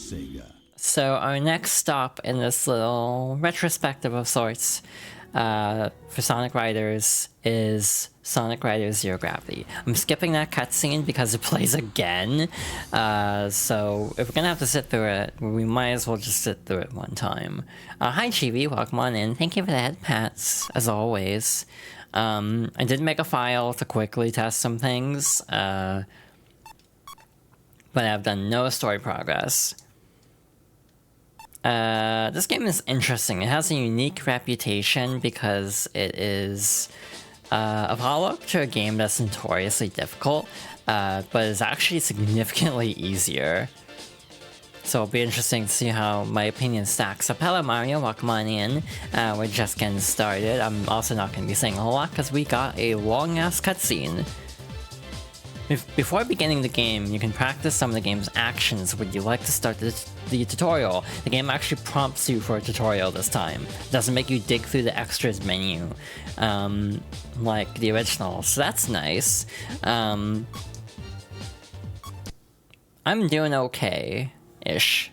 Sega. So our next stop in this little retrospective of sorts for Sonic Riders is Sonic Riders Zero Gravity. I'm skipping that cutscene because it plays again, so if we're gonna have to sit through it, we might as well just sit through it one time. Hi Chibi, welcome on in. Thank you for the head pats, as always. I did make a file to quickly test some things, but I've done no story progress. This game is interesting. It has a unique reputation because it is a follow-up to a game that's notoriously difficult, but is actually significantly easier. So it'll be interesting to see how my opinion stacks up. Hello Mario, welcome on in. We're just getting started. I'm also not going to be saying a whole lot because we got a long-ass cutscene. Before beginning the game, you can practice some of the game's actions. Would you like to start the tutorial? The game actually prompts you for a tutorial this time. It doesn't make you dig through the extras menu, like the original, so that's nice. I'm doing okay-ish.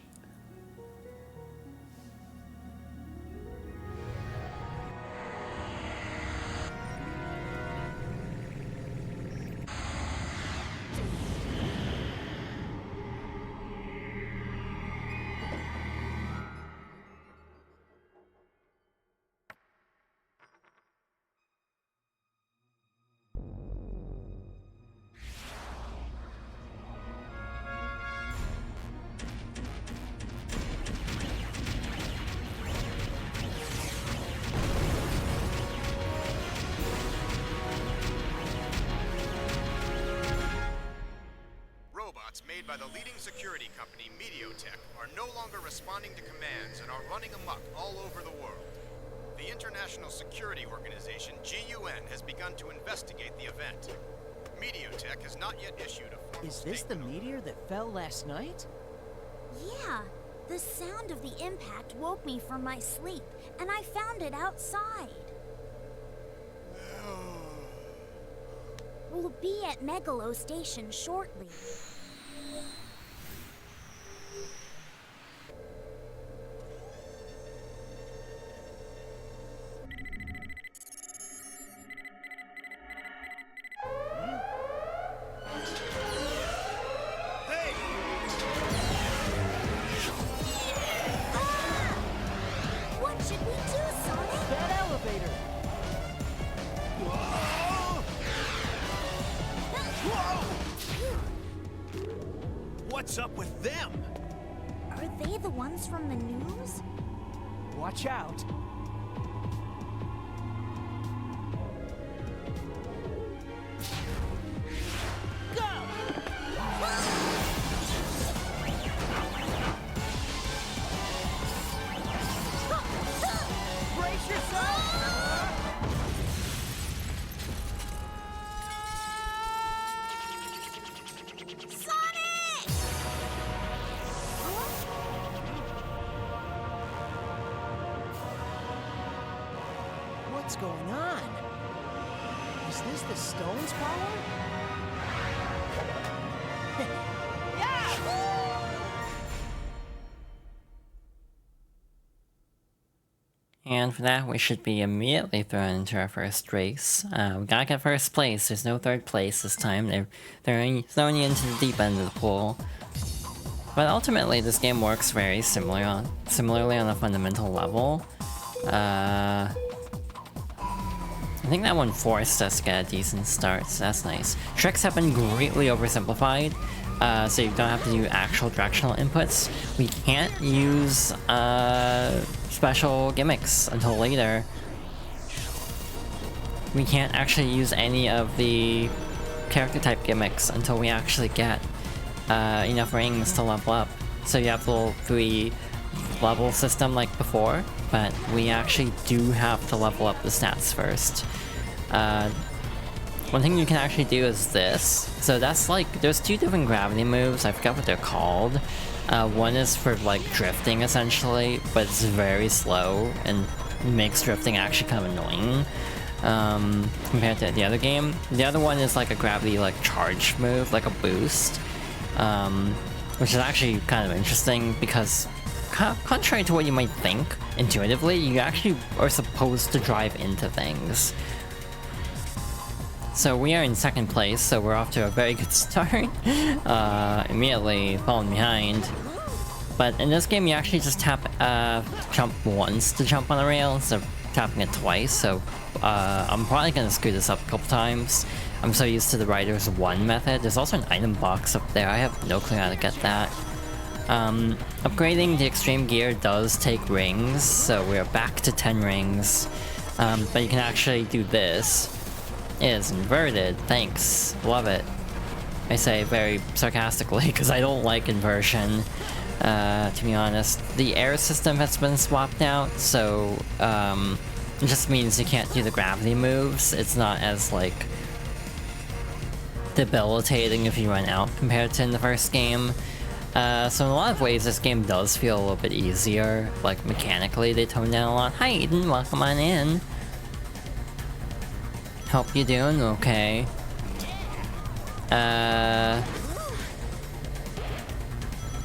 Made by the leading security company, Mediotech, are no longer responding to commands and are running amok all over the world. The International Security Organization, GUN, has begun to investigate the event. Mediotech has not yet issued a formal Is this the meteor that fell last night? Yeah. The sound of the impact woke me from my sleep, and I found it outside. We'll be at Megalo Station shortly. What's up with them? Are they the ones from the news? Watch out. What's going on? Is this the stone's power? And for that, we should be immediately thrown into our first race. We gotta get first place. There's no third place this time. They're throwing you into the deep end of the pool. But ultimately, this game works very similarly on a fundamental level. I think that one forced us to get a decent start, so that's nice. Tricks have been greatly oversimplified, so you don't have to do actual directional inputs. We can't use special gimmicks until later. We can't actually use any of the character type gimmicks until we actually get enough rings to level up. So you have the little 3 level system like before, but we actually do have to level up the stats first. One thing you can actually do is this. So that's like, there's 2 different gravity moves, I forgot what they're called. One is for like drifting essentially, but it's very slow and makes drifting actually kind of annoying compared to the other game. The other one is like a gravity like charge move, like a boost. which is actually kind of interesting because, contrary to what you might think intuitively, you actually are supposed to drive into things. So we are in second place, so we're off to a very good start. Immediately falling behind. But in this game, you actually just jump once to jump on a rail instead of tapping it twice, so I'm probably gonna screw this up a couple times. I'm so used to the Riders 1 method. There's also an item box up there. I have no clue how to get that. Upgrading the extreme gear does take rings, so we're back to 10 rings. But you can actually do this. It is inverted, thanks. Love it. I say very sarcastically, because I don't like inversion, to be honest. The air system has been swapped out, so it just means you can't do the gravity moves. It's not as, like, debilitating if you run out compared to in the first game. So in a lot of ways, this game does feel a little bit easier. Like, mechanically, they toned down a lot. Hi, Eden, welcome on in. Hope you doing okay. The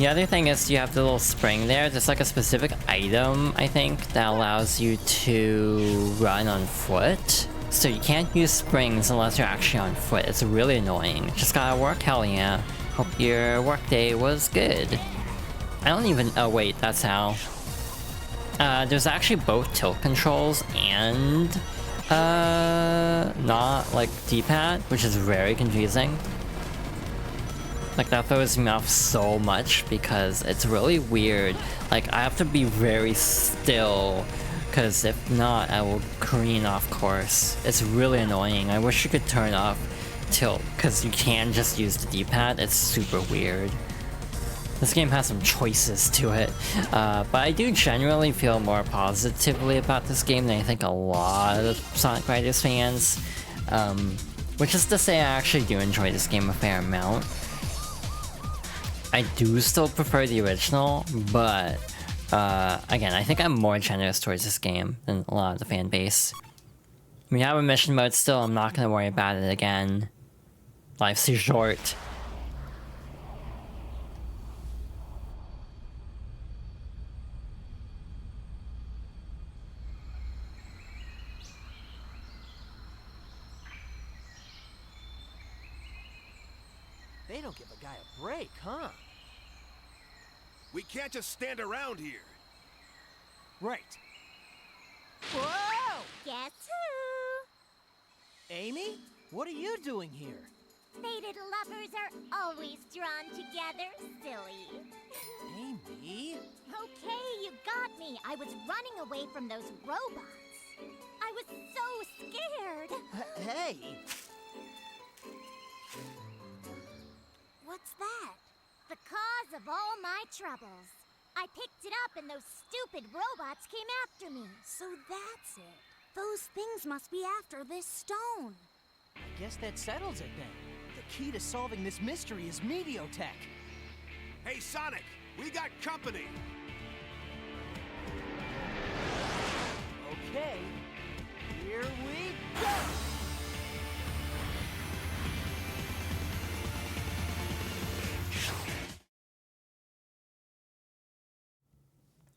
other thing is you have the little spring there. There's like a specific item, I think, that allows you to run on foot. So you can't use springs unless you're actually on foot. It's really annoying. Just gotta work, hell yeah. Hope your workday was good. I don't even... oh wait, that's how. There's actually both tilt controls and... not like D-pad, which is very confusing. Like, that throws me off so much because it's really weird. Like, I have to be very still, because if not, I will careen off course. It's really annoying. I wish you could turn off tilt, because you can just use the D-pad. It's super weird. This game has some choices to it, but I do generally feel more positively about this game than I think a lot of Sonic Riders fans. Which is to say, I actually do enjoy this game a fair amount. I do still prefer the original, but again, I think I'm more generous towards this game than a lot of the fan base. We have a mission mode still, I'm not gonna worry about it again. Life's too short. They don't give a guy a break, huh? We can't just stand around here. Right. Whoa! Guess who? Amy? What are you doing here? Fated lovers are always drawn together, silly. Amy? Okay, you got me. I was running away from those robots. I was so scared. Hey! What's that? The cause of all my troubles. I picked it up and those stupid robots came after me. So that's it. Those things must be after this stone. I guess that settles it then. The key to solving this mystery is Mediotech. Hey, Sonic, we got company. Okay, here we go!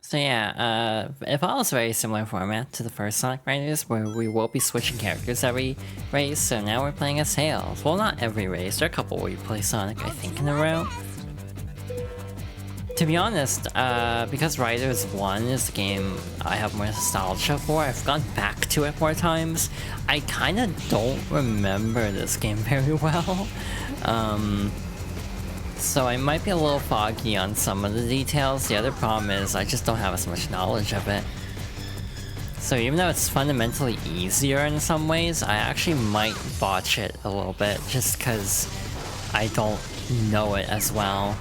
So yeah, it follows a very similar format to the first Sonic Riders, where we will be switching characters every race, so now we're playing as Tails. Well, not every race, there are a couple where you play Sonic, I think, in a row. To be honest, because Riders 1 is the game I have more nostalgia for, I've gone back to it more times. I kinda don't remember this game very well. So I might be a little foggy on some of the details. The other problem is I just don't have as much knowledge of it. So even though it's fundamentally easier in some ways, I actually might botch it a little bit just because I don't know it as well.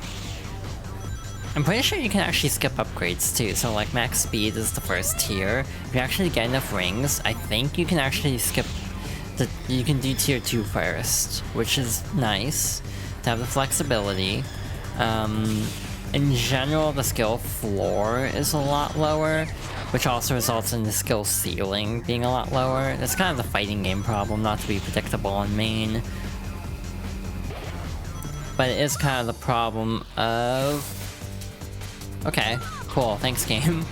I'm pretty sure you can actually skip upgrades too, so like max speed is the first tier. If you actually get enough rings, I think you can actually skip you can do tier 2 first, which is nice to have the flexibility. In general, the skill floor is a lot lower, which also results in the skill ceiling being a lot lower. It's kind of the fighting game problem, not to be predictable on main. but it is kind of the problem of... Okay, cool, thanks game.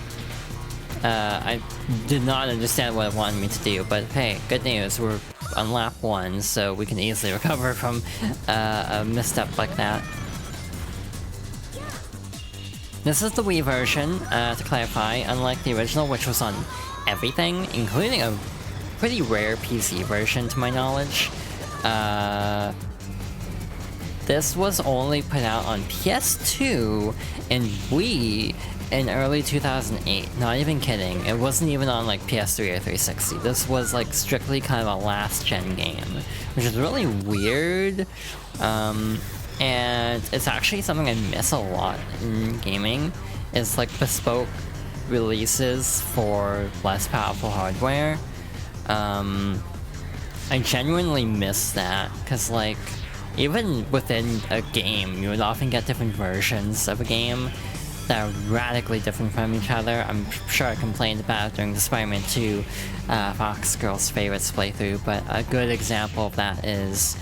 I did not understand what it wanted me to do, but hey, good news, we're on lap 1, so we can easily recover from a misstep like that. This is the Wii version, to clarify, unlike the original, which was on everything, including a pretty rare PC version to my knowledge. This was only put out on PS2 and Wii in early 2008. Not even kidding. It wasn't even on like PS3 or 360. This was like strictly kind of a last-gen game, which is really weird. And it's actually something I miss a lot in gaming, is like bespoke releases for less powerful hardware. I genuinely miss that, because like, even within a game, you would often get different versions of a game that are radically different from each other. I'm sure I complained about it during the Spider-Man 2 Fox Girls Favorites playthrough, but a good example of that is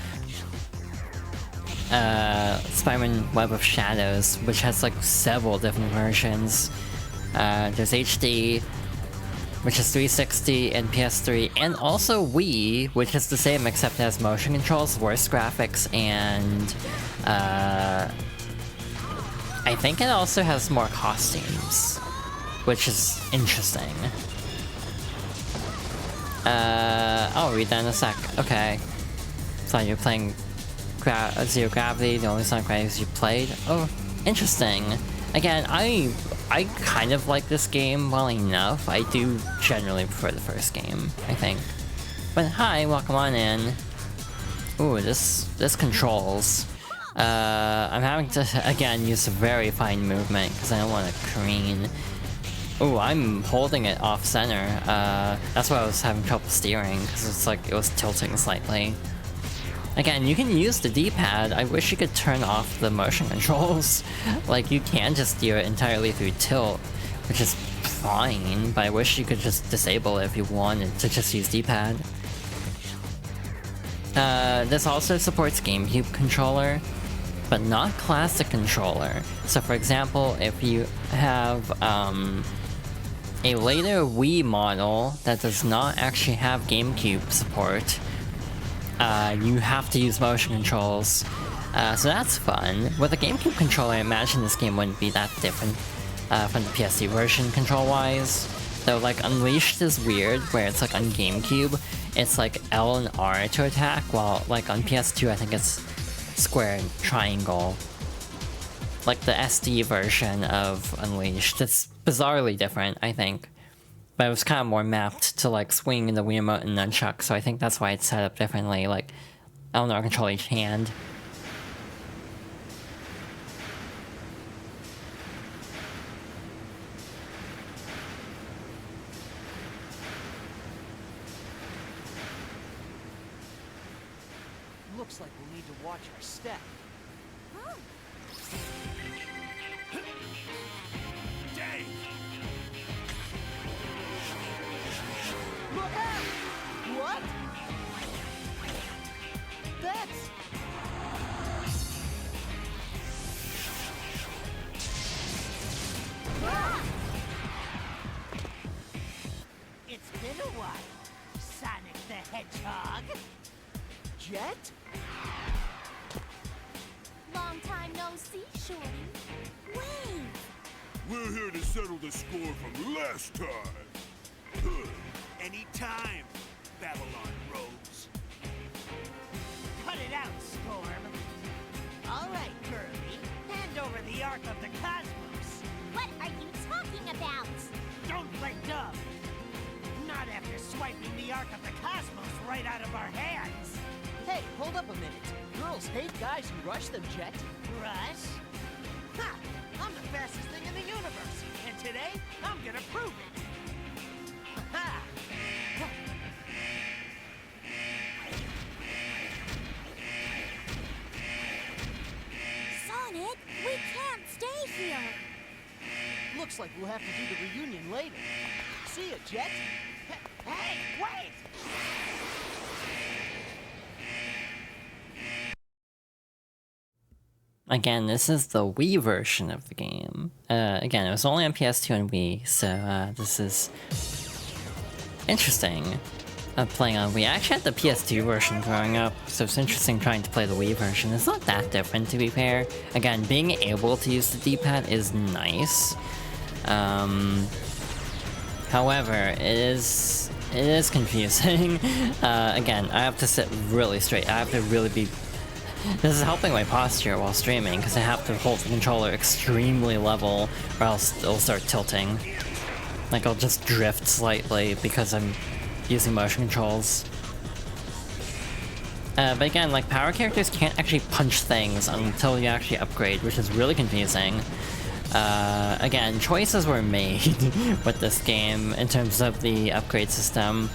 Spider-Man Web of Shadows, which has like several different versions. There's HD, which is 360 and PS3, and also Wii, which is the same except it has motion controls, worse graphics, and I think it also has more costumes, which is interesting. I'll read that in a sec. Okay. Thought you were playing Zero Gravity, the only Sonic games you played. Oh, interesting. Again, I kind of like this game well enough. I do generally prefer the first game, I think. But hi, welcome on in. Ooh, this controls. I'm having to, again, use very fine movement because I don't want to careen. Ooh, I'm holding it off-center. That's why I was having trouble steering, because it's like it was tilting slightly. Again, you can use the D-pad. I wish you could turn off the motion controls. Like, you can just steer it entirely through tilt, which is fine, but I wish you could just disable it if you wanted to just use D-pad. This also supports GameCube controller, but not classic controller. So for example, if you have a later Wii model that does not actually have GameCube support, you have to use motion controls. So that's fun. With a GameCube controller, I imagine this game wouldn't be that different from the PS2 version control-wise. Though, like, Unleashed is weird, where it's like on GameCube, it's like L and R to attack, while like on PS2 I think it's square and triangle. Like the SD version of Unleashed. It's bizarrely different, I think. But it was kind of more mapped to like swing the Wiimote and nunchuck, so I think that's why it's set up differently, like L and R control each hand. Looks like we'll need to watch our step. Dang! Look out! What? That's... Ah! It's been a while, Sonic the Hedgehog. Jet? Long time no see, Shorty. Wait! We're here to settle the score from last time. Anytime, Babylon Rose. Cut it out, Storm. All right, Kirby. Hand over the Ark of the Cosmos. What are you talking about? Don't play dumb. Not after swiping the Ark of the Cosmos right out of our hands. Hey, hold up a minute. Girls hate guys who rush them, Jet. Rush? Ha! I'm the fastest thing in the universe, and today I'm gonna prove it. Ha! Sonic, we can't stay here. Looks like we'll have to do the reunion later. See ya, Jet. Hey, wait! Again, this is the Wii version of the game. Again, it was only on PS2 and Wii, so this is interesting. Playing on Wii. I actually had the PS2 version growing up, so it's interesting trying to play the Wii version. It's not that different, to be fair. Again, being able to use the D-pad is nice. However, it is confusing. Again, I have to sit really straight. I have to really be... This is helping my posture while streaming, because I have to hold the controller extremely level, or else it'll start tilting. Like, I'll just drift slightly because I'm using motion controls. But again, like, power characters can't actually punch things until you actually upgrade, which is really confusing. Again, choices were made with this game in terms of the upgrade system.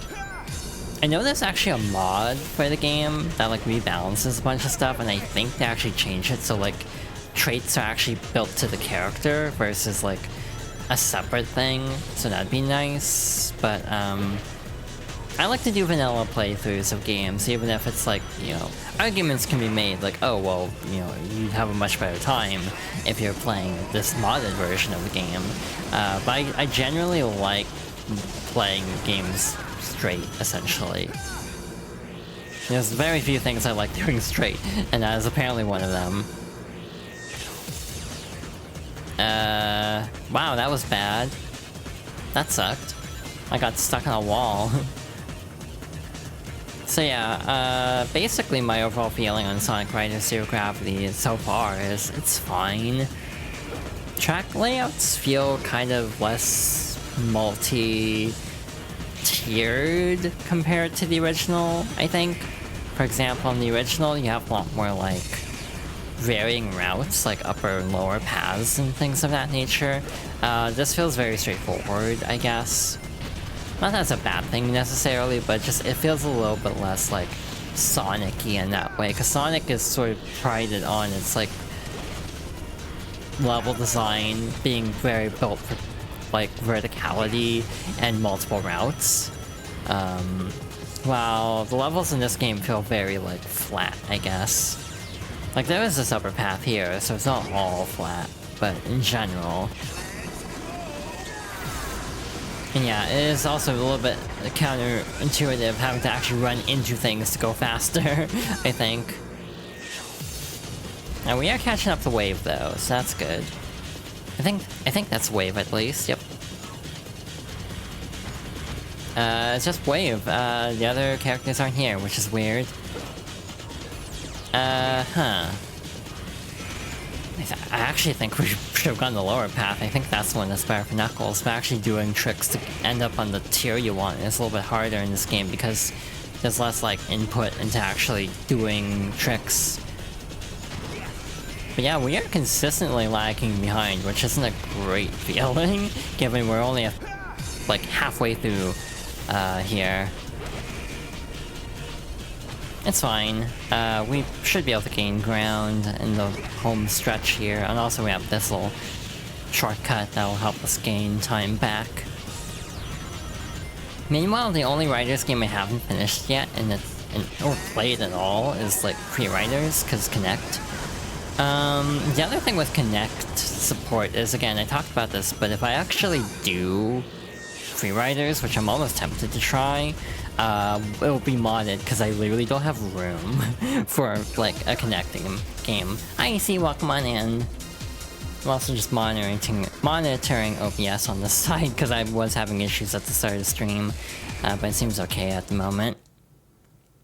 I know there's actually a mod for the game that like rebalances a bunch of stuff, and I think they actually changed it so like traits are actually built to the character versus like a separate thing, so that'd be nice. But I like to do vanilla playthroughs of games, even if it's like, you know, arguments can be made like, oh, well, you know, you'd have a much better time if you're playing this modded version of the game. But I generally like playing games straight, essentially. There's very few things I like doing straight, and that is apparently one of them. Wow, that was bad. That sucked. I got stuck on a wall. So yeah, basically my overall feeling on Sonic Riders Zero Gravity so far is it's fine. Track layouts feel kind of less multi-tiered compared to the original, I think. For example, in the original, you have a lot more like varying routes, like upper and lower paths and things of that nature. This feels very straightforward, I guess. Not that it's a bad thing necessarily, but just it feels a little bit less like Sonic-y in that way, because Sonic is sort of prided on its like level design being very built for like verticality and multiple routes. While the levels in this game feel very like flat, I guess. Like there is this upper path here, so it's not all flat, but in general. And yeah, it is also a little bit counterintuitive having to actually run into things to go faster, I think. Now we are catching up to Wave though, so that's good. I think that's Wave at least, yep. It's just Wave. The other characters aren't here, which is weird. I actually think we should have gone the lower path. I think that's one that's better for Knuckles, but actually doing tricks to end up on the tier you want is a little bit harder in this game because there's less like input into actually doing tricks. But yeah, we are consistently lagging behind, which isn't a great feeling, given we're only like halfway through here. It's fine. We should be able to gain ground in the home stretch here, and also we have this little shortcut that will help us gain time back. Meanwhile, the only Riders game I haven't finished yet, or played at all, is like Pre-Riders, because Connect. The other thing with Connect support is, again, I talked about this, but if I actually do Pre-Riders, which I'm almost tempted to try, it will be modded because I literally don't have room for like a connecting game. Hi, see, welcome on in. I'm also just monitoring OBS on this side because I was having issues at the start of the stream, but it seems okay at the moment.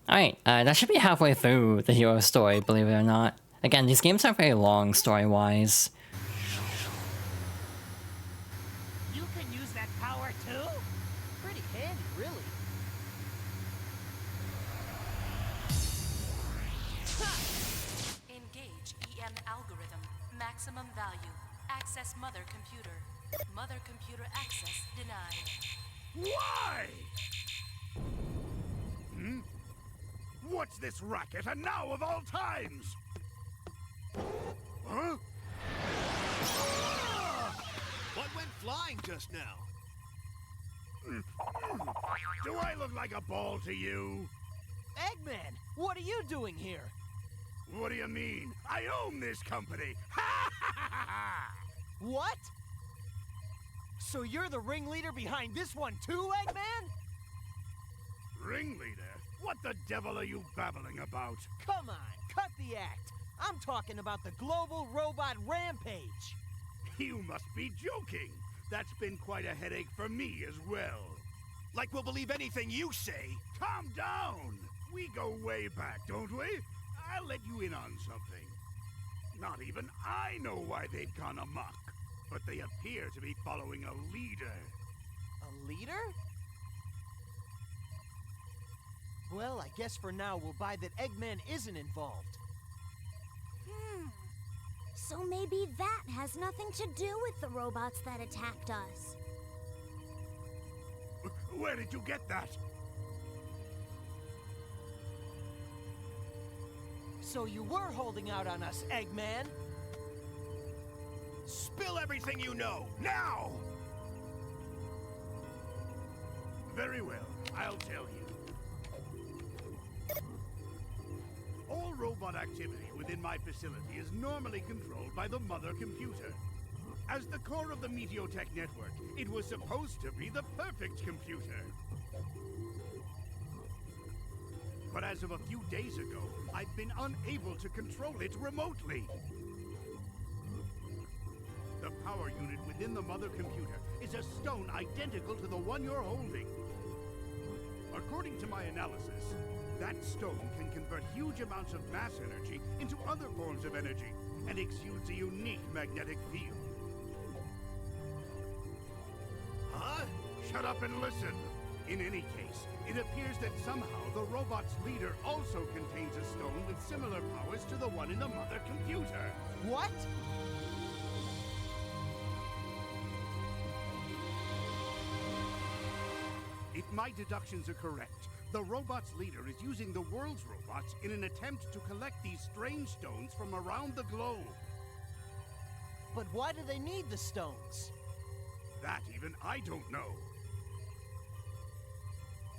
Alright, that should be halfway through the hero story, believe it or not. Again, these games aren't very long story-wise. You can use that power too? Pretty handy, really. Engage EM algorithm. Maximum value. Access mother computer. Mother computer access denied. Why? What's this racket, and now of all times? Huh? What went flying just now? Do I look like a ball to you? Eggman, what are you doing here? What do you mean? I own this company! What? So you're the ringleader behind this one too, Eggman? Ringleader? What the devil are you babbling about? Come on, cut the act. I'm talking about the global robot Rampage. You must be joking. That's been quite a headache for me as well. Like we'll believe anything you say. Calm down! We go way back, don't we? I'll let you in on something. Not even I know why they've gone amok, but they appear to be following a leader. A leader? Well, I guess for now we'll buy that Eggman isn't involved. So maybe that has nothing to do with the robots that attacked us. Where did you get that? So you were holding out on us, Eggman? Spill everything you know, now! Very well, I'll tell you. All robot activity within my facility is normally controlled by the mother computer. As the core of the Meteotech network, it was supposed to be the perfect computer. But as of a few days ago, I've been unable to control it remotely. The power unit within the mother computer is a stone identical to the one you're holding. According to my analysis, that stone can convert huge amounts of mass energy into other forms of energy and exudes a unique magnetic field. Huh? Shut up and listen. In any case, it appears that somehow the robot's leader also contains a stone with similar powers to the one in the mother computer. What? If my deductions are correct, the robot's leader is using the world's robots in an attempt to collect these strange stones from around the globe. But why do they need the stones? That even I don't know.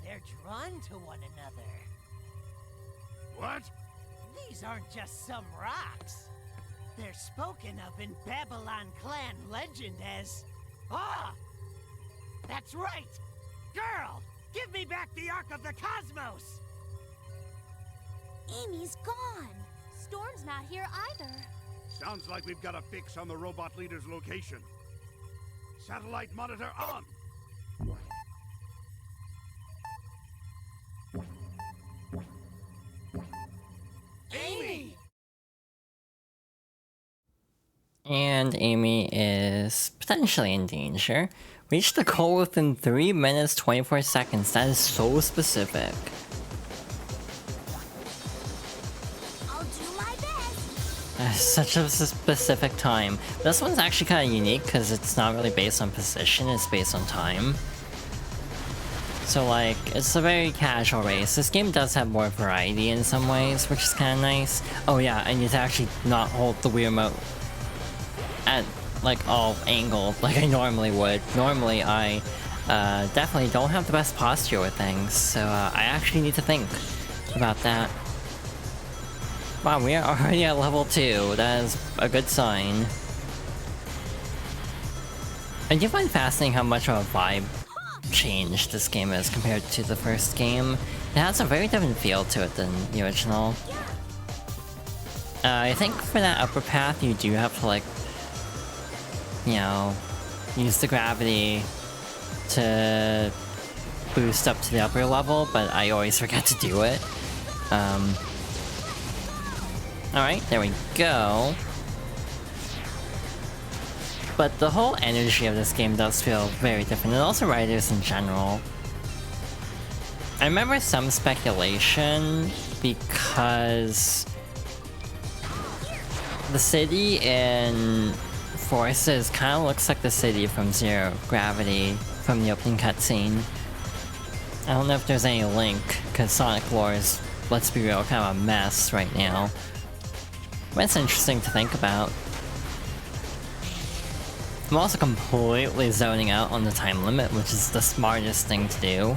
They're drawn to one another. What? These aren't just some rocks. They're spoken of in Babylon clan legend as... Ah! That's right! Girl! Give me back the Ark of the Cosmos! Amy's gone. Storm's not here either. Sounds like we've got a fix on the robot leader's location. Satellite monitor on! Amy! And Amy is potentially in danger. Reach the goal within 3 minutes 24 seconds. That is so specific. I'll do my best. That is such a specific time. This one's actually kind of unique because it's not really based on position, it's based on time. So like, it's a very casual race. This game does have more variety in some ways, which is kind of nice. Oh yeah, and you to actually not hold the Wii Remote at like all angled like I normally would. Normally I definitely don't have the best posture with things, so I actually need to think about that. Wow, we are already at level 2. That is a good sign. I do find fascinating how much of a vibe change this game is compared to the first game. It has a very different feel to it than the original. I think for that upper path you do have to like, you know, use the gravity to boost up to the upper level, but I always forget to do it. Alright, there we go. But the whole energy of this game does feel very different, and also writers in general. I remember some speculation because the city in Forces kind of looks like the city from Zero Gravity from the opening cutscene. I don't know if there's any link, because Sonic lore is, let's be real, kind of a mess right now. But it's interesting to think about. I'm also completely zoning out on the time limit, which is the smartest thing to do.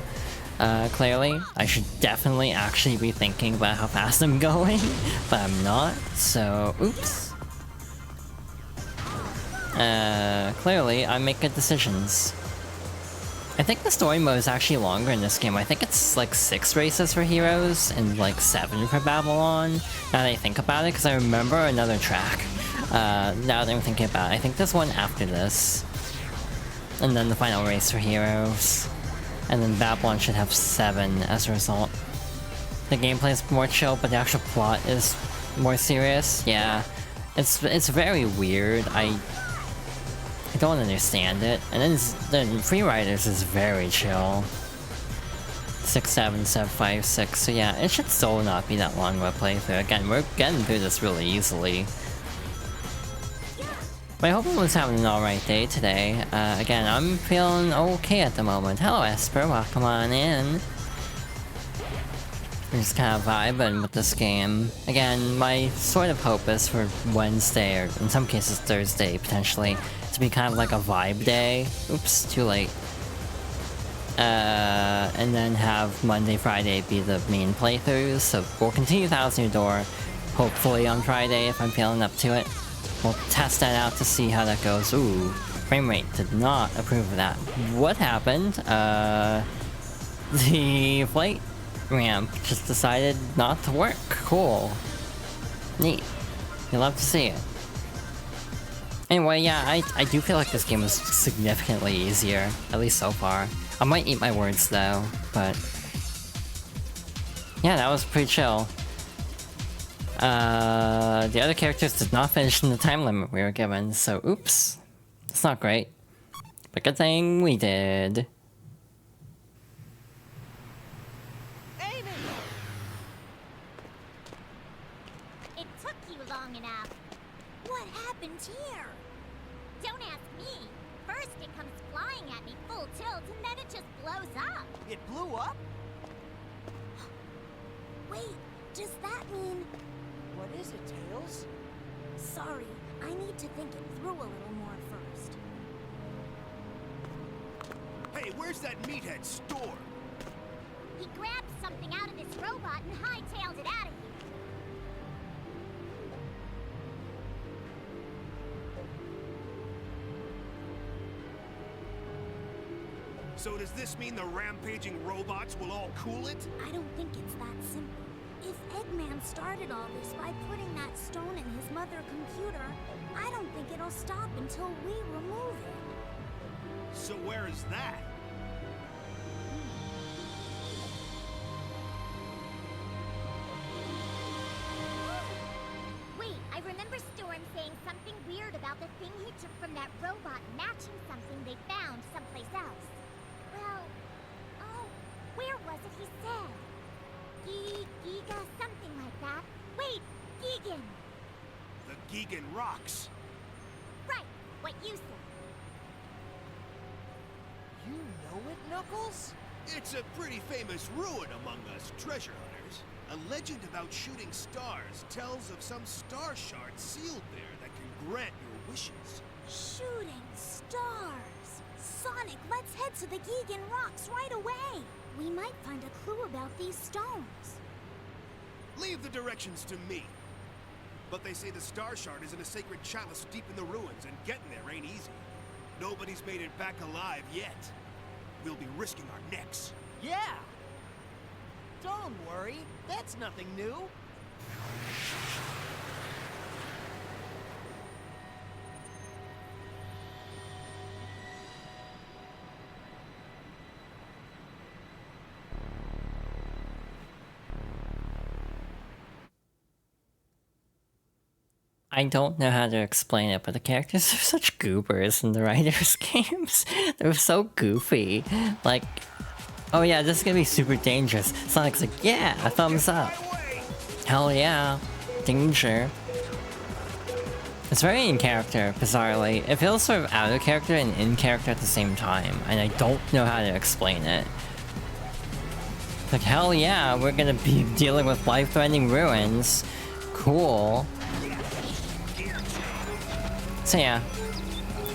clearly. I should definitely actually be thinking about how fast I'm going, but I'm not, so oops. Clearly, I make good decisions. I think the story mode is actually longer in this game. I think it's like 6 races for heroes and like 7 for Babylon. Now that I think about it, because I remember another track. Now that I'm thinking about it, I think there's one after this. And then the final race for heroes. And then Babylon should have 7 as a result. The gameplay is more chill, but the actual plot is more serious. Yeah, it's very weird. I don't understand it. And then Free Riders is very chill. 6, 7, 7, 5, 6. So yeah, it should still not be that long of a playthrough. Again, we're getting through this really easily. But I hope everyone's having an alright day today. Again, I'm feeling okay at the moment. Hello Esper, welcome on in. I'm just kind of vibing with this game. Again, my sort of hope is for Wednesday, or in some cases Thursday, potentially, to be kind of like a vibe day. Oops, too late. And then have Monday, Friday be the main playthroughs. So we'll continue Thousand Year Door, hopefully on Friday if I'm feeling up to it. We'll test that out to see how that goes. Ooh, frame rate did not approve of that. What happened? The flight ramp just decided not to work. Cool. Neat. You'll love to see it. Anyway, yeah, I do feel like this game is significantly easier, at least so far. I might eat my words though, but yeah, that was pretty chill. The other characters did not finish in the time limit we were given, so oops. It's not great. But good thing we did. It took you long enough. What happened here? Don't ask me. First it comes flying at me full tilt and then it just blows up. It blew up? Wait, does that mean... What is it, Tails? Sorry, I need to think it through a little more first. Hey, where's that meathead store? He grabbed something out of this robot and hightailed it out of here. So does this mean the rampaging robots will all cool it? I don't think it's that simple. If Eggman started all this by putting that stone in his mother computer, I don't think it'll stop until we remove it. So where is that? Wait, I remember Storm saying something weird about the thing he took from that robot matching something they found someplace else. Well, oh, where was it he said? Giga, something like that. Wait, Gigan! The Gigan rocks. Right, what you said. You know it, Knuckles? It's a pretty famous ruin among us treasure hunters. A legend about shooting stars tells of some star shard sealed there that can grant your wishes. Shooting stars! Sonic, let's head to the Gigan rocks right away! We might find a clue about these stones. Leave the directions to me. But they say the star shard is in a sacred chalice deep in the ruins, and getting there ain't easy. Nobody's made it back alive yet. We'll be risking our necks. Yeah! Don't worry, that's nothing new. I don't know how to explain it, but the characters are such goobers in the Riders games. They're so goofy. Like, oh yeah, this is gonna be super dangerous. Sonic's like, yeah, a thumbs up. Hell yeah, danger. It's very in character, bizarrely. It feels sort of out of character and in character at the same time, and I don't know how to explain it. Like, hell yeah, we're gonna be dealing with life-threatening ruins. Cool. So yeah,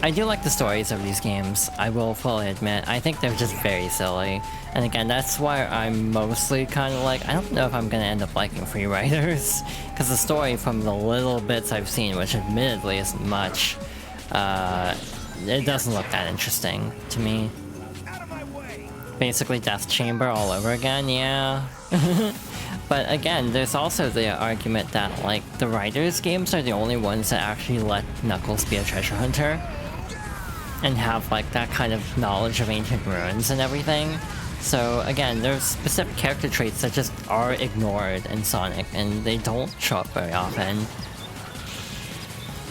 I do like the stories of these games, I will fully admit. I think they're just very silly. And again, that's why I'm mostly kind of like, I don't know if I'm gonna end up liking Free Riders. Because the story from the little bits I've seen, which admittedly isn't much, it doesn't look that interesting to me. Basically Death Chamber all over again, yeah. But again, there's also the argument that, like, the Riders games are the only ones that actually let Knuckles be a treasure hunter. And have, like, that kind of knowledge of ancient ruins and everything. So, again, there's specific character traits that just are ignored in Sonic, and they don't show up very often.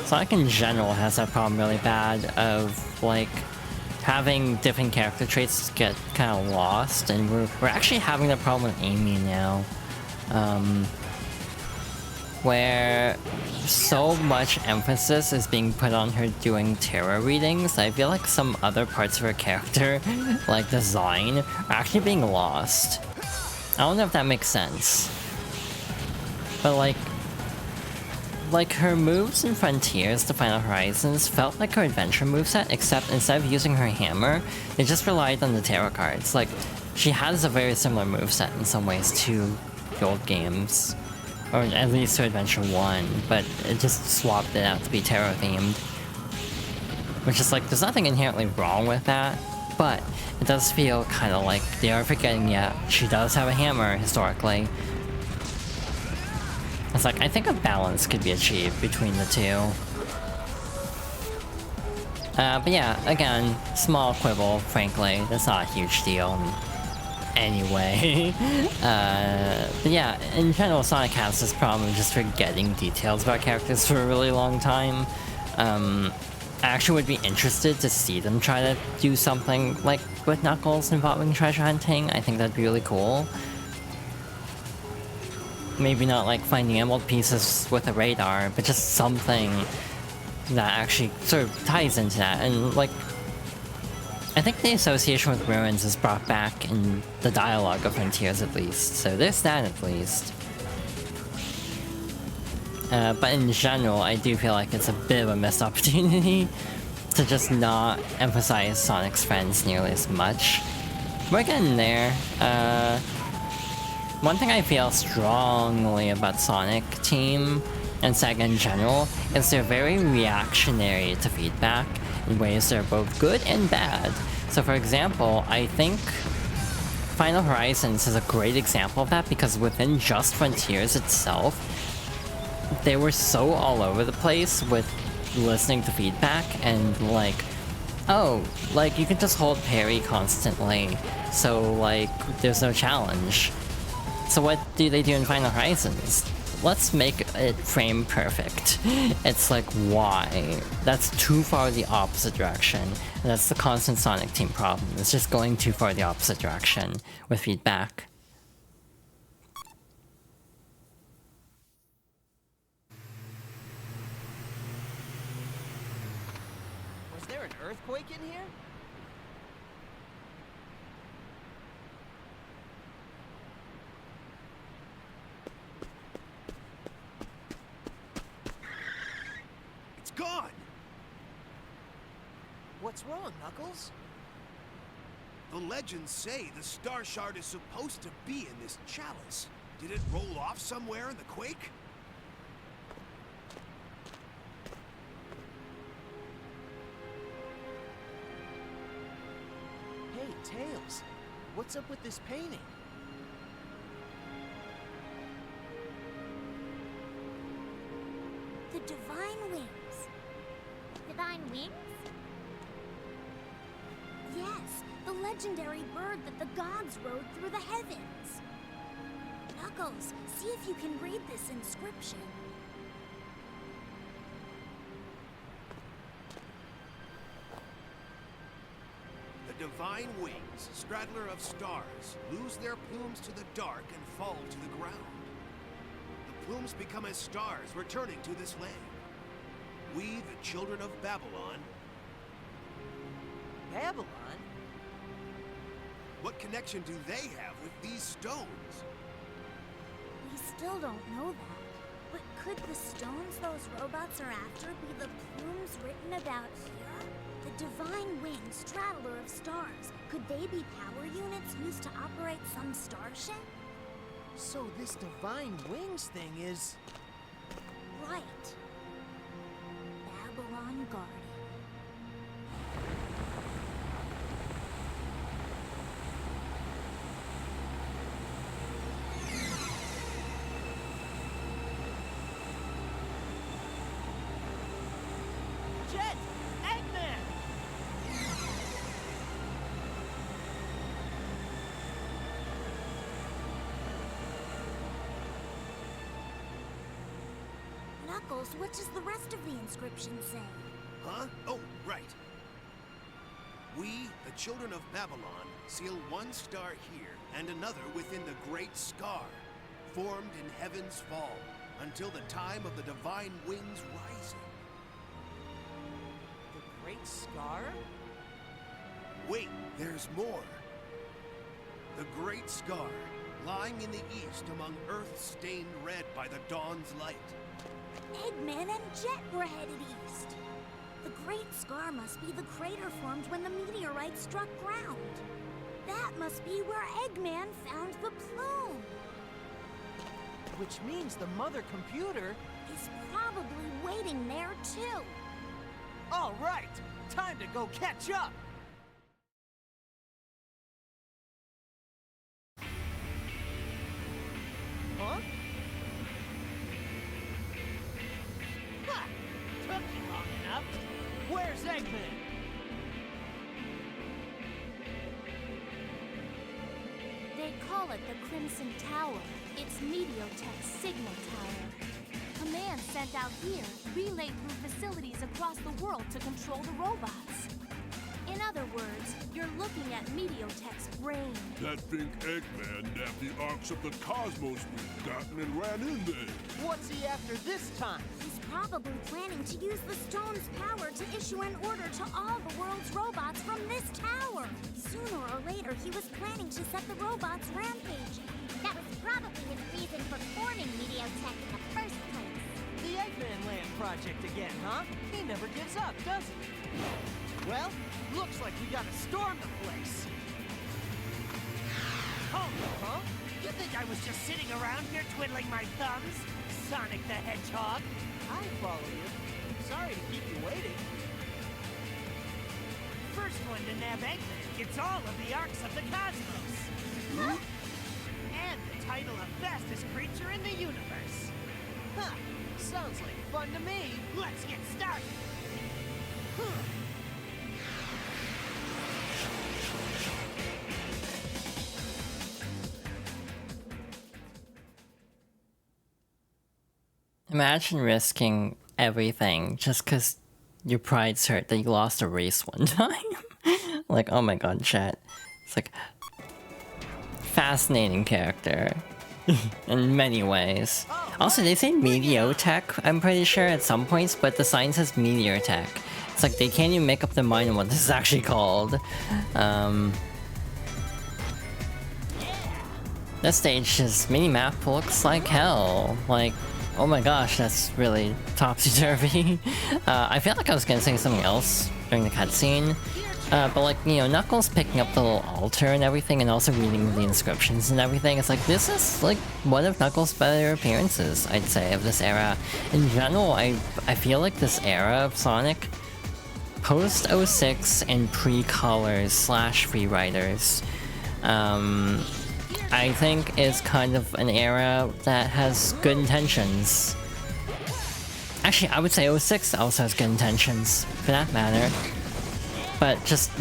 Sonic in general has that problem really bad of, like, having different character traits get kind of lost, and we're actually having the problem with Amy now. Where so much emphasis is being put on her doing tarot readings, I feel like some other parts of her character, like design, are actually being lost. I don't know if that makes sense. But like her moves in Frontiers to Final Horizons felt like her adventure moveset, except instead of using her hammer, it just relied on the tarot cards. Like, she has a very similar moveset in some ways to the old games. Or at least to Adventure 1, but it just swapped it out to be tarot themed. Which is like, there's nothing inherently wrong with that, but it does feel kind of like they are forgetting, yeah, she does have a hammer, historically. It's like, I think a balance could be achieved between the two. But yeah, again, small quibble, frankly, that's not a huge deal. Anyway, but yeah, in general, Sonic has this problem of just forgetting details about characters for a really long time. I actually would be interested to see them try to do something like with Knuckles involving treasure hunting. I think that'd be really cool. Maybe not like finding emerald pieces with a radar, but just something that actually sort of ties into that. And like, I think the association with ruins is brought back in the dialogue of Frontiers at least, so there's that at least. But in general, I do feel like it's a bit of a missed opportunity to just not emphasize Sonic's friends nearly as much. We're getting there. One thing I feel strongly about Sonic Team and Sega in general is they're very reactionary to feedback in ways that are both good and bad. So for example, I think Final Horizons is a great example of that because within just Frontiers itself, they were so all over the place with listening to feedback and like, oh, like you can just hold parry constantly, so like there's no challenge. So what do they do in Final Horizons? Let's make it frame perfect. It's like, why? That's too far the opposite direction. And that's the constant Sonic Team problem. It's just going too far the opposite direction with feedback. Was there an earthquake in here? Gone! What's wrong, Knuckles? The legends say the Star Shard is supposed to be in this chalice. Did it roll off somewhere in the quake? Hey, Tails. What's up with this painting? The Divine Wings. Divine Wings? Yes, the legendary bird that the gods rode through the heavens. Knuckles, see if you can read this inscription. The Divine Wings, straddler of stars, lose their plumes to the dark and fall to the ground. The plumes become as stars returning to this land. We, the children of Babylon... Babylon? What connection do they have with these stones? We still don't know that. But could the stones those robots are after be the plumes written about here? The Divine Wings, Straddler of Stars. Could they be power units used to operate some starship? So this Divine Wings thing is... Right. Babylon Guardian. Jet! Eggman! Knuckles, what does the rest of the inscription say? Huh? Oh, right. We, the children of Babylon, seal one star here and another within the Great Scar, formed in heaven's fall, until the time of the Divine Wings rising. The Great Scar? Wait, there's more. The Great Scar, lying in the east among earth stained red by the dawn's light. Eggman and Jet were headed east. The Great Scar must be the crater formed when the meteorite struck ground. That must be where Eggman found the plume. Which means the mother computer... Is probably waiting there too. All right, time to go catch up. Huh? Ha! Took you long enough. Where's Eggman? They call it the Crimson Tower. It's Meteotech's signal tower. Commands sent out here relay through facilities across the world to control the robots. In other words, you're looking at Meteotech's brain. That think Eggman nabbed the arcs of the cosmos we've gotten and ran in there. What's he after this time? He's probably planning to use the stone's power to issue an order to all the world's robots from this tower. Sooner or later, he was planning to set the robots rampaging. That was probably his reason for forming Meteotech in the first place. The Eggman Land project again, huh? He never gives up, does he? Well, looks like we gotta storm the place. Hold up, huh? You think I was just sitting around here twiddling my thumbs? Sonic the Hedgehog? I follow you. Sorry to keep you waiting. First one to nab Eggman gets all of the arcs of the cosmos. Huh? And the title of fastest creature in the universe. Huh, sounds like fun to me. Let's get started. Imagine risking everything just because your pride's hurt that you lost a race one time. Like, oh my god, chat. It's like... fascinating character. In many ways. Also, they say Meteotech, I'm pretty sure, at some points, but the sign says Meteortech. It's like they can't even make up their mind on what this is actually called. This stage, this mini-map looks like hell. Like, oh my gosh, that's really topsy-turvy. I feel like I was gonna say something else during the cutscene. But like, you know, Knuckles picking up the little altar and everything and also reading the inscriptions and everything, it's like, this is like one of Knuckles' better appearances, I'd say, of this era. In general, I feel like this era of Sonic, post 06 and pre-Colors / Free Riders, I think is kind of an era that has good intentions. Actually, I would say 06 also has good intentions, for that matter. But just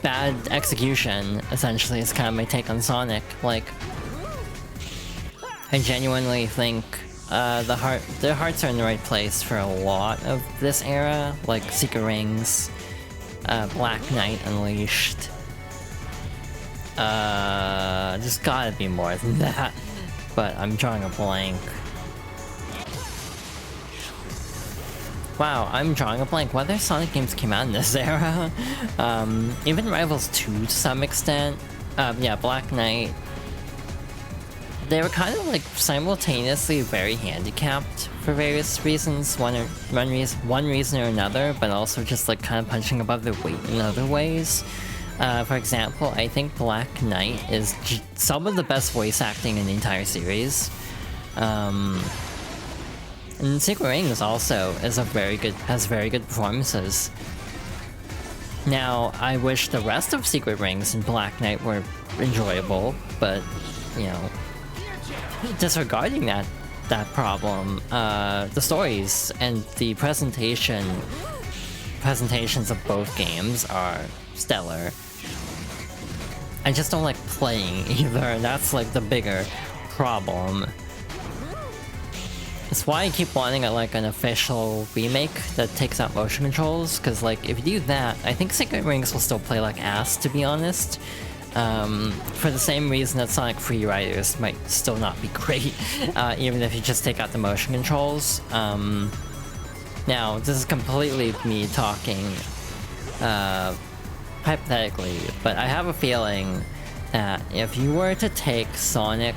bad execution, essentially, is kind of my take on Sonic. Like, I genuinely think the hearts are in the right place for a lot of this era, like Secret Rings, Black Knight Unleashed. There's gotta be more than that, but I'm drawing a blank. Wow, I'm drawing a blank. What other Sonic games came out in this era? Even Rivals 2 to some extent. Yeah, Black Knight. they were kind of like simultaneously very handicapped for various reasons, one reason or another, but also just like kind of punching above their weight in other ways. For example, I think Black Knight is some of the best voice acting in the entire series. And Secret Rings also has very good performances. Now, I wish the rest of Secret Rings and Black Knight were enjoyable, but, you know, disregarding that problem, the stories and the presentations of both games are stellar. I just don't like playing either, and that's like the bigger problem. That's why I keep wanting an official remake that takes out motion controls, because like if you do that, I think Secret Rings will still play like ass, to be honest. For the same reason that Sonic Free Riders might still not be great, even if you just take out the motion controls. Now, this is completely me talking hypothetically, but I have a feeling that if you were to take Sonic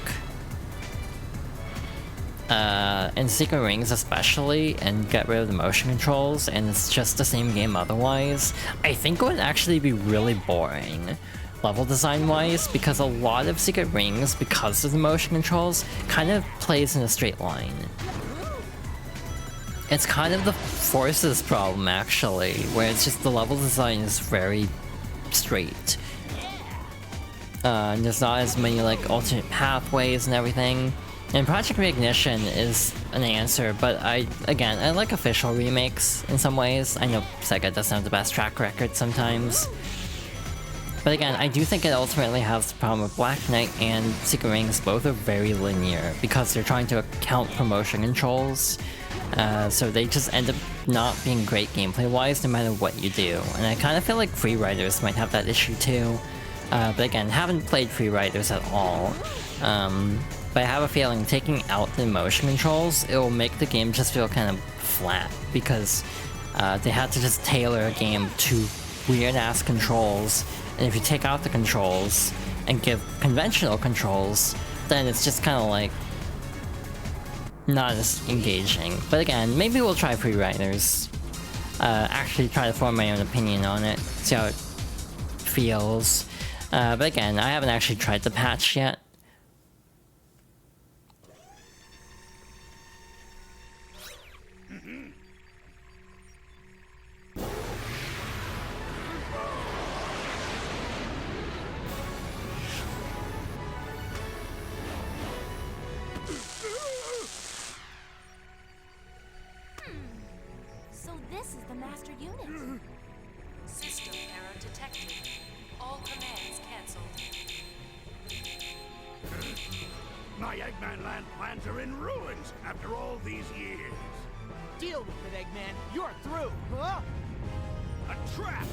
and Secret Rings especially and get rid of the motion controls and it's just the same game otherwise, I think it would actually be really boring level design wise, because a lot of Secret Rings, because of the motion controls, kind of plays in a straight line. It's kind of the Forces problem actually, where it's just the level design is very straight. And there's not as many like alternate pathways and everything. And Project Reignition is an answer, but I like official remakes in some ways. I know Sega doesn't have the best track record sometimes. But again, I do think it ultimately has the problem with Black Knight and Secret Rings. Both are very linear because they're trying to account for motion controls. So they just end up not being great gameplay-wise no matter what you do. And I kind of feel like Free Riders might have that issue too. But again, haven't played Free Riders at all. But I have a feeling taking out the motion controls, it will make the game just feel kind of flat, because they had to just tailor a game to weird-ass controls, and if you take out the controls and give conventional controls, then it's just kind of like not as engaging. But again, maybe we'll try Free Riders. Actually try to form my own opinion on it, see how it feels. But again, I haven't actually tried the patch yet. So this is the master unit. System error detected. All commands cancelled. My Eggman Land plans are in ruins after all these years. Deal with it, Eggman. You're through. Huh? A trap!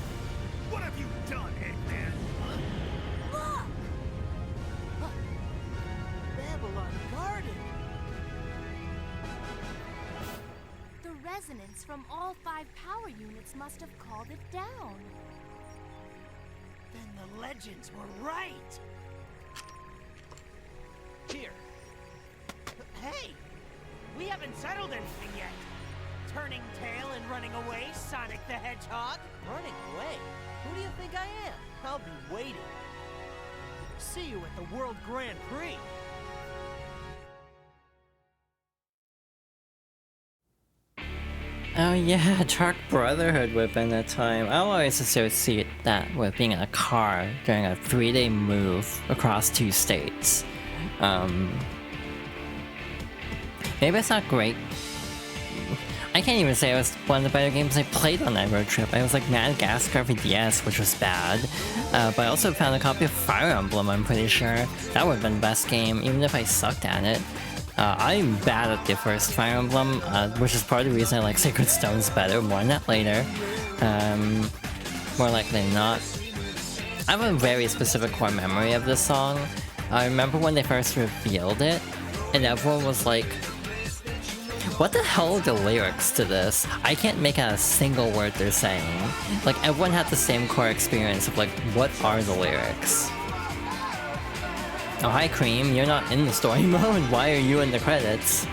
What have you done, Eggman? Look! Babylon Garden. The resonance from all 5 power units must have called it down. Then the legends were right. Here. Hey! We haven't settled anything yet. Turning tail and running away, Sonic the Hedgehog? Running away? Who do you think I am? I'll be waiting. See you at the World Grand Prix. Oh yeah, Dark Brotherhood would have been a time. I'll always associate that with being in a car during a 3-day move across 2 states. Maybe it's not great. I can't even say it was one of the better games I played on that road trip. I was like Madagascar for DS, which was bad. But I also found a copy of Fire Emblem, I'm pretty sure. That would have been the best game, even if I sucked at it. I'm bad at the first Fire Emblem, which is part of the reason I like Sacred Stones better. More on that later. More likely than not. I have a very specific core memory of this song. I remember when they first revealed it, and everyone was like, what the hell are the lyrics to this? I can't make out a single word they're saying. Like, everyone had the same core experience of like, what are the lyrics? Oh, hi Cream, you're not in the story mode. Why are you in the credits?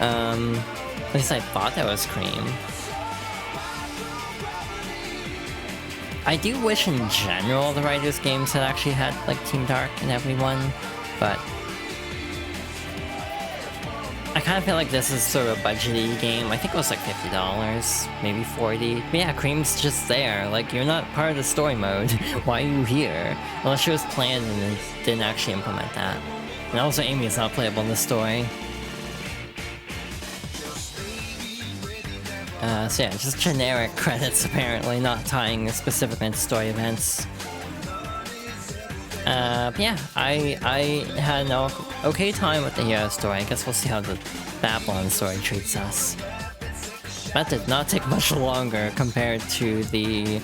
At least I thought that was Cream. I do wish in general the Writers games had actually had like Team Dark and everyone, but I kind of feel like this is sort of a budgety game. I think it was like $50, maybe 40. But yeah, Cream's just there. Like, you're not part of the story mode. Why are you here? Unless it was planned and they didn't actually implement that. And also, Amy is not playable in the story. So yeah, just generic credits apparently, not tying specifically into story events. But yeah, I had an okay time with the hero story. I guess we'll see how the Babylon story treats us. That did not take much longer compared to the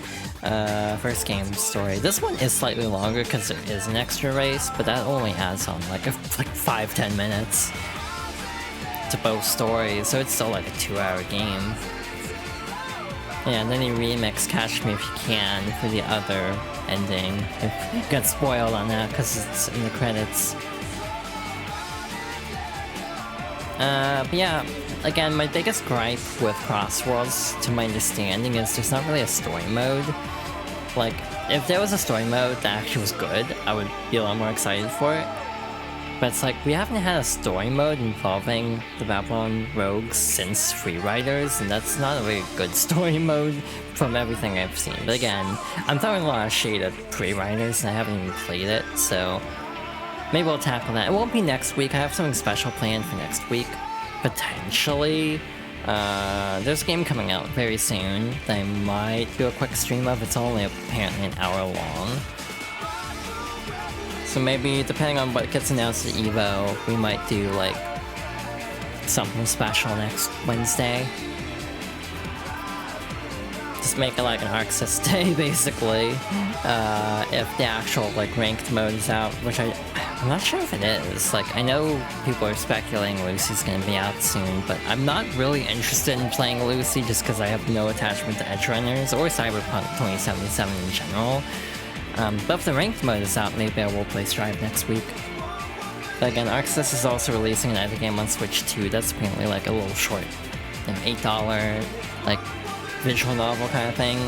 first game's story. This one is slightly longer because there is an extra race, but that only adds on like 5-10 minutes to both stories, so it's still like a 2-hour game. Yeah, and then you remix Catch Me If You Can for the other ending. It got spoiled on that because it's in the credits. But yeah, again, my biggest gripe with Crossworlds, to my understanding, is there's not really a story mode. Like, if there was a story mode that actually was good, I would be a lot more excited for it. But it's like, we haven't had a story mode involving the Babylon rogues since Free Riders, and that's not a very good story mode from everything I've seen. But again, I'm throwing a lot of shade at Free Riders, and I haven't even played it, so maybe we'll tackle that. It won't be next week. I have something special planned for next week, potentially. There's a game coming out very soon that I might do a quick stream of. It's only apparently an hour long. So maybe, depending on what gets announced at EVO, we might do, like, something special next Wednesday. Just make it like an Arxis day, basically. If the actual, like, ranked mode is out, which I'm not sure if it is. Like, I know people are speculating Lucy's gonna be out soon, but I'm not really interested in playing Lucy just because I have no attachment to Edgerunners or Cyberpunk 2077 in general. But if the ranked mode is out, maybe I will play Strive next week. But again, Arxis is also releasing another game on Switch too. That's apparently like a little short, $8 like visual novel kind of thing,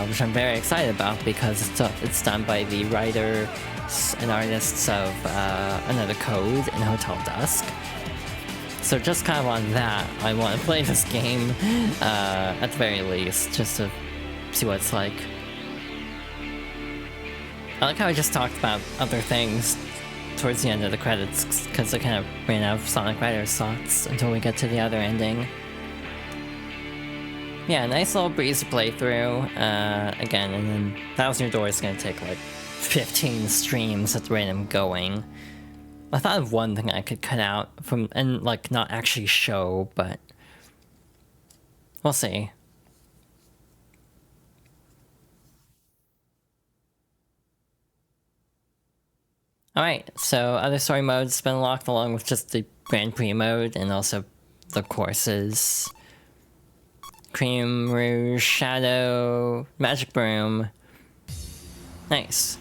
which I'm very excited about because it's done by the writer and artists of Another Code and Hotel Dusk. So just kind of on that, I want to play this game at the very least, just to see what it's like. I like how I just talked about other things towards the end of the credits, because I kind of ran out of Sonic Riders thoughts until we get to the other ending. Yeah, nice little breezy playthrough, again, and then Thousand Year Door is gonna take like 15 streams at the rate I'm going. I thought of one thing I could cut out from, and like not actually show, but we'll see. Alright, so other story modes been unlocked along with just the Grand Prix mode and also the courses. Cream, Rouge, Shadow, Magic Broom. Nice.